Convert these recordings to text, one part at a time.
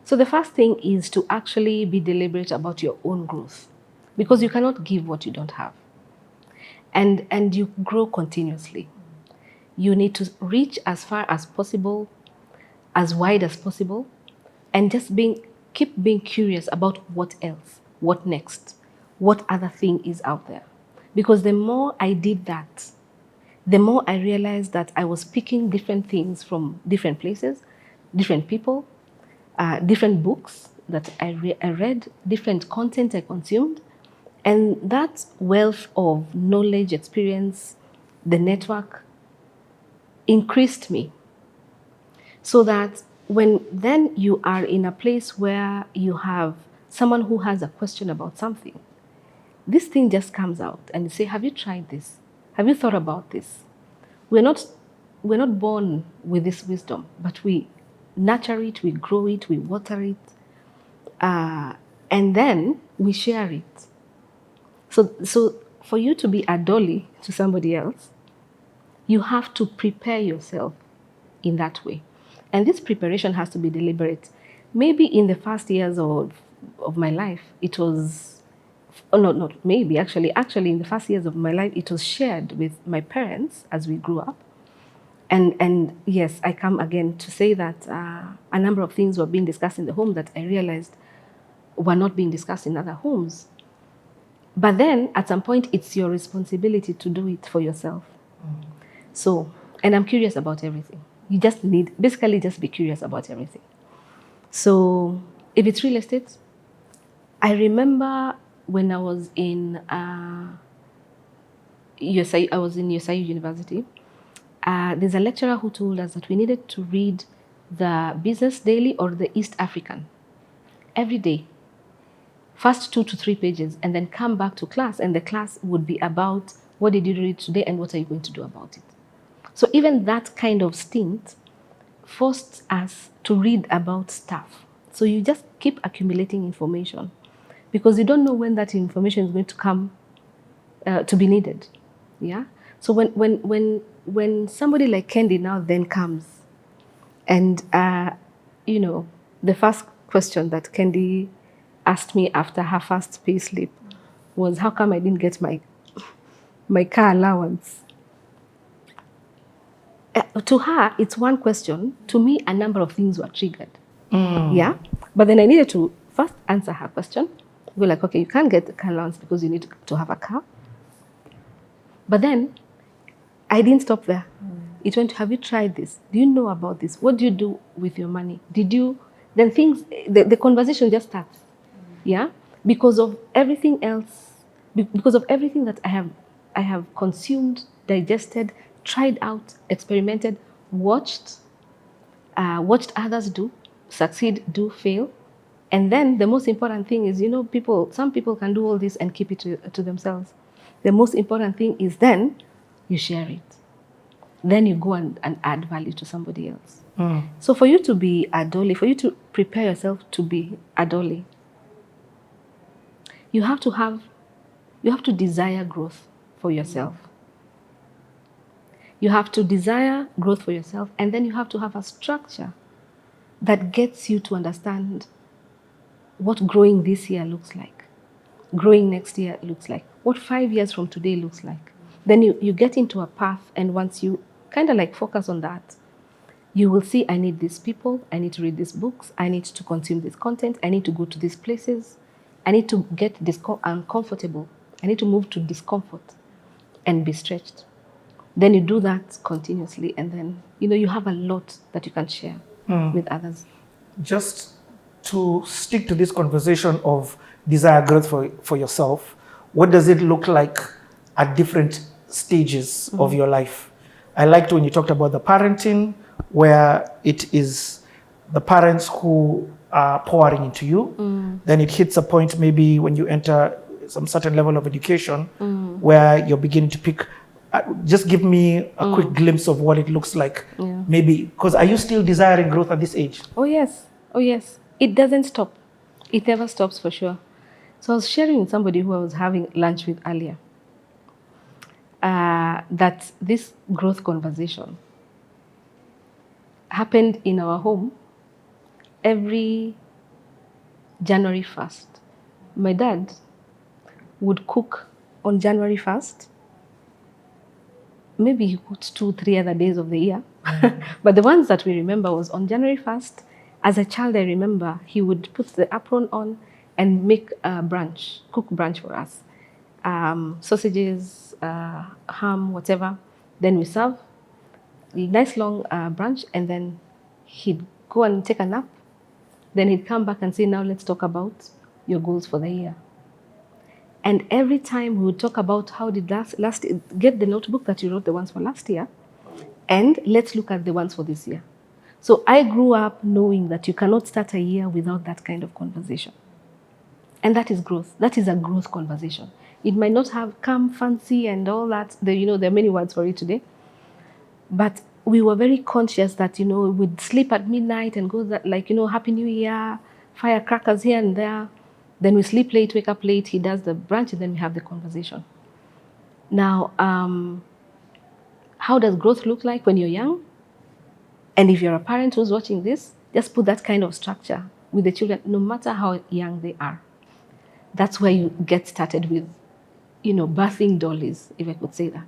So the first thing is to actually be deliberate about your own growth, because you cannot give what you don't have. And you grow continuously. You need to reach as far as possible, as wide as possible, and just keep being curious about what else, what next, what other thing is out there. Because the more I did that, the more I realized that I was picking different things from different places, different people, different books that I read, different content I consumed. And that wealth of knowledge, experience, the network increased me. So that when then you are in a place where you have someone who has a question about something, this thing just comes out and you say, have you tried this? Have you thought about this? We're not born with this wisdom, but we nurture it, we grow it, we water it, and then we share it. So for you to be a dolly to somebody else, you have to prepare yourself in that way. And this preparation has to be deliberate. Maybe in the first years of my life, it was, oh, no, not maybe, actually in the first years of my life, it was shared with my parents as we grew up. And yes, I come again to say that a number of things were being discussed in the home that I realized were not being discussed in other homes. But then at some point, it's your responsibility to do it for yourself. So, and I'm curious about everything. You just basically just be curious about everything. So if it's real estate, I remember when I was in USI, I was in USI University. There's a lecturer who told us that we needed to read the Business Daily or the East African every day, first 2 to 3 pages, and then come back to class, and the class would be about what did you read today and what are you going to do about it. So even that kind of stint forced us to read about stuff. So you just keep accumulating information because you don't know when that information is going to come to be needed. Yeah. So when somebody like Kendi now then comes, and the first question that Kendi asked me after her first pay slip was, how come I didn't get my car allowance? To her, it's one question. To me, a number of things were triggered. Yeah. But then I needed to first answer her question. Go like, okay, you can't get the car allowance because you need to have a car. But then I didn't stop there. It went, have you tried this? Do you know about this? What do you do with your money? Then the conversation just starts. Yeah. Because of everything else, because of everything that I have consumed, digested, tried out, experimented, watched others do, succeed, do, fail. And then the most important thing is, some people can do all this and keep it to themselves. The most important thing is then you share it. Then you go and add value to somebody else. So for you to be a dolly, for you to prepare yourself to be a dolly, you have to desire growth for yourself. You have to desire growth for yourself, and then you have to have a structure that gets you to understand what growing this year looks like, growing next year looks like, what 5 years from today looks like. Then you get into a path, and once you kind of like focus on that, you will see, I need these people, I need to read these books, I need to consume this content, I need to go to these places, I need to get uncomfortable, I need to move to discomfort and be stretched. Then you do that continuously, and then you have a lot that you can share with others. Just to stick to this conversation of desire growth for yourself, what does it look like at different stages of your life? I liked when you talked about the parenting, where it is the parents who are pouring into you. Then it hits a point maybe when you enter some certain level of education where you're beginning to pick. Just give me a quick glimpse of what it looks like. Yeah. Maybe, because are you still desiring growth at this age? Oh yes. It doesn't stop. It never stops, for sure. So I was sharing with somebody who I was having lunch with earlier that this growth conversation happened in our home every January 1st. My dad would cook on January 1st. Maybe he cooked 2, 3 other days of the year. But the ones that we remember was on January 1st. As a child, I remember he would put the apron on and make a brunch, cook brunch for us. Sausages, ham, whatever. Then we serve a nice long brunch, and then he'd go and take a nap. Then he'd come back and say, now let's talk about your goals for the year. And every time we would talk about how did last get the notebook that you wrote the ones for last year, and let's look at the ones for this year. So I grew up knowing that you cannot start a year without that kind of conversation. And that is growth. That is a growth conversation. It might not have come fancy and all that. There are many words for it today. But we were very conscious that, we'd sleep at midnight and go Happy New Year, firecrackers here and there. Then we sleep late, wake up late. He does the brunch, and then we have the conversation. Now, how does growth look like when you're young? And if you're a parent who's watching this, just put that kind of structure with the children, no matter how young they are. That's where you get started with, birthing dollies, if I could say that.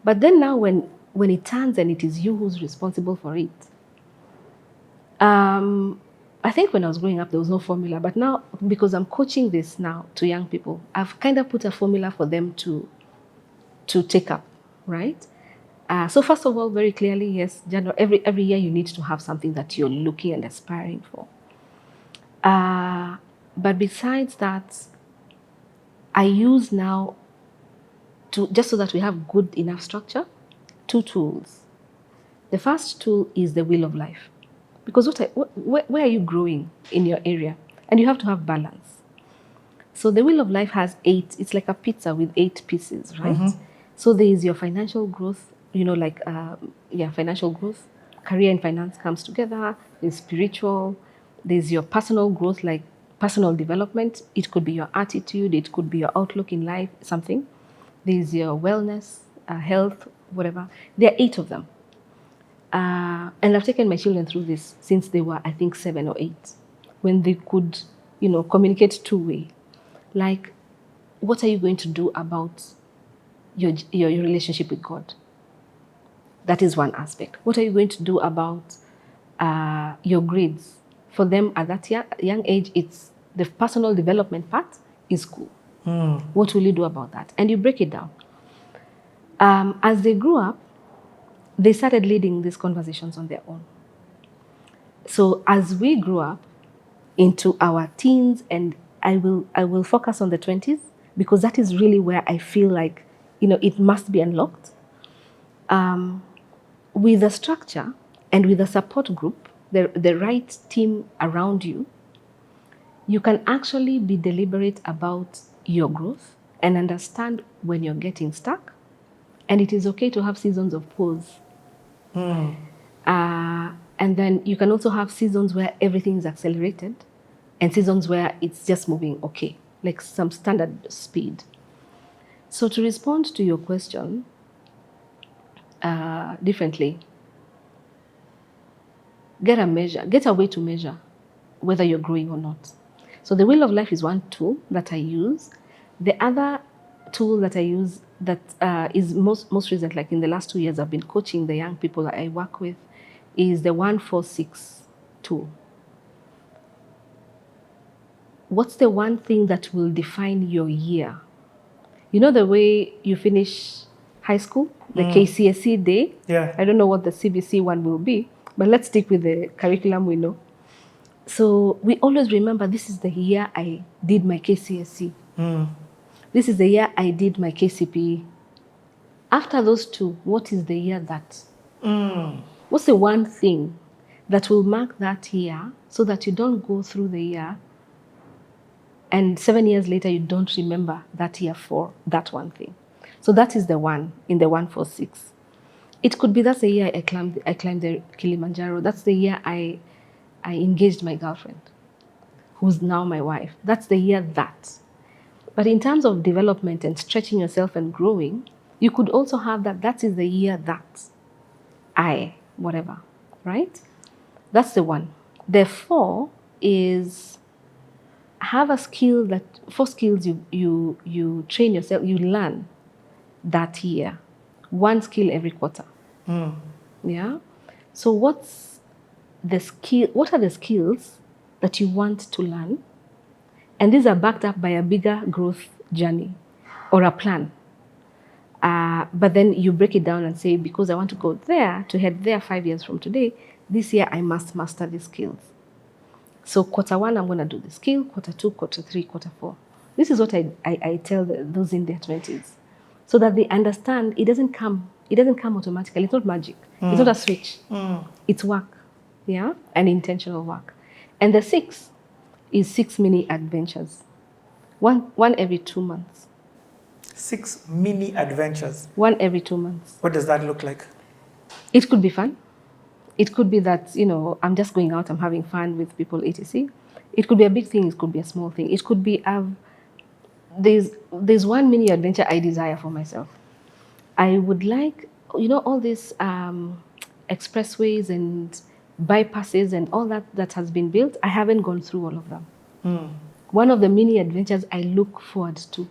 But then now when it turns and it is you who's responsible for it, I think when I was growing up, there was no formula. But now, because I'm coaching this now to young people, I've kind of put a formula for them to take up, right? So first of all, very clearly, yes, every year you need to have something that you're looking and aspiring for. But besides that, I use now, just so that we have good enough structure, 2 tools. The first tool is the wheel of life. Because where are you growing in your area? And you have to have balance. So the wheel of life has 8, it's like a pizza with 8 pieces, right? Mm-hmm. So there is your financial growth, financial growth. Career and finance comes together. There's spiritual. There's your personal growth, like personal development. It could be your attitude. It could be your outlook in life, something. There's your wellness, health, whatever. There are 8 of them. And I've taken my children through this since they were, I think, 7 or 8, when they could, communicate 2-way. Like, what are you going to do about your relationship with God? That is one aspect. What are you going to do about your grades? For them at that young age, it's the personal development part is school. What will you do about that? And you break it down. As they grew up, they started leading these conversations on their own. So as we grew up into our teens, and I will focus on the 20s, because that is really where I feel like, it must be unlocked. With a structure and with a support group, the right team around you, you can actually be deliberate about your growth and understand when you're getting stuck. And it is okay to have seasons of pause. And then you can also have seasons where everything is accelerated and seasons where it's just moving okay, like some standard speed. So to respond to your question differently, get a way to measure whether you're growing or not. So the wheel of life is one tool that I use. The other tool that I use that is most recent, like in the last 2 years, I've been coaching the young people that I work with, is the 1-4-6 tool. What's the one thing that will define your year? The way you finish high school, the KCSE day? Yeah. I don't know what the CBC one will be, but let's stick with the curriculum we know. So we always remember, this is the year I did my KCSE. This is the year I did my KCPE. After those 2, what is the year that? What's the one thing that will mark that year so that you don't go through the year and 7 years later you don't remember that year for that one thing? So that is the one in the 1-4-6. It could be that's the year I climbed the Kilimanjaro. That's the year I engaged my girlfriend, who's now my wife. That's the year that. But in terms of development and stretching yourself and growing, you could also have that is the year that whatever, right? That's the one. The 4 is have a skill that, for skills you train yourself, you learn that year. One skill every quarter. Yeah. So what are the skills that you want to learn? And these are backed up by a bigger growth journey or a plan. But then you break it down and say, because I want to go there, to head there 5 years from today, this year I must master these skills. So quarter 1, I'm going to do the skill. Quarter 2, quarter 3, quarter 4. This is what I tell those in their 20s. So that they understand it doesn't come automatically. It's not magic. It's not a switch. It's work, yeah, and intentional work. And the 6 is 6 mini adventures, one every 2 months. 6 mini adventures. One every 2 months. What does that look like? It could be fun. It could be that, I'm just going out, I'm having fun with people, etc. It could be a big thing. It could be a small thing. It could be there's one mini adventure I desire for myself. I would like, all these expressways and bypasses and all that has been built. I haven't gone through all of them. One of the mini adventures I look forward to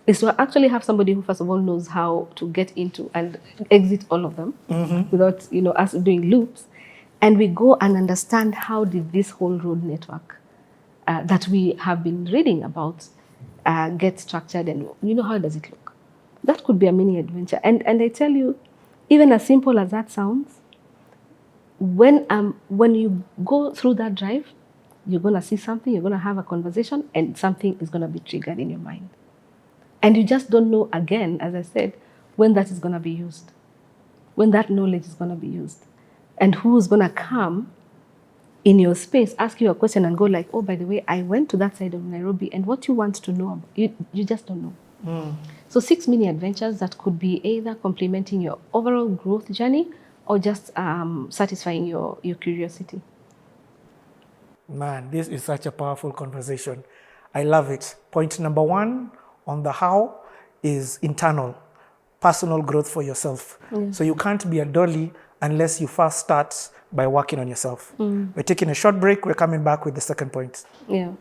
is to actually have somebody who, first of all, knows how to get into and exit all of them without, us doing loops. And we go and understand how did this whole road network that we have been reading about get structured, and how does it look? That could be a mini adventure. And I tell you, even as simple as that sounds, when you go through that drive, you're going to see something, you're going to have a conversation, and something is going to be triggered in your mind. And you just don't know, again, as I said, when that is going to be used, when that knowledge is going to be used, and who's going to come in your space, ask you a question and go like, oh, by the way, I went to that side of Nairobi, and what you want to know about, you just don't know. So 6 mini adventures that could be either complementing your overall growth journey or just satisfying your curiosity. Man, this is such a powerful conversation. I love it. Point number 1 on the how is internal, personal growth for yourself. So you can't be a Dolly unless you first start by working on yourself. We're taking a short break. We're coming back with the second point. Yeah.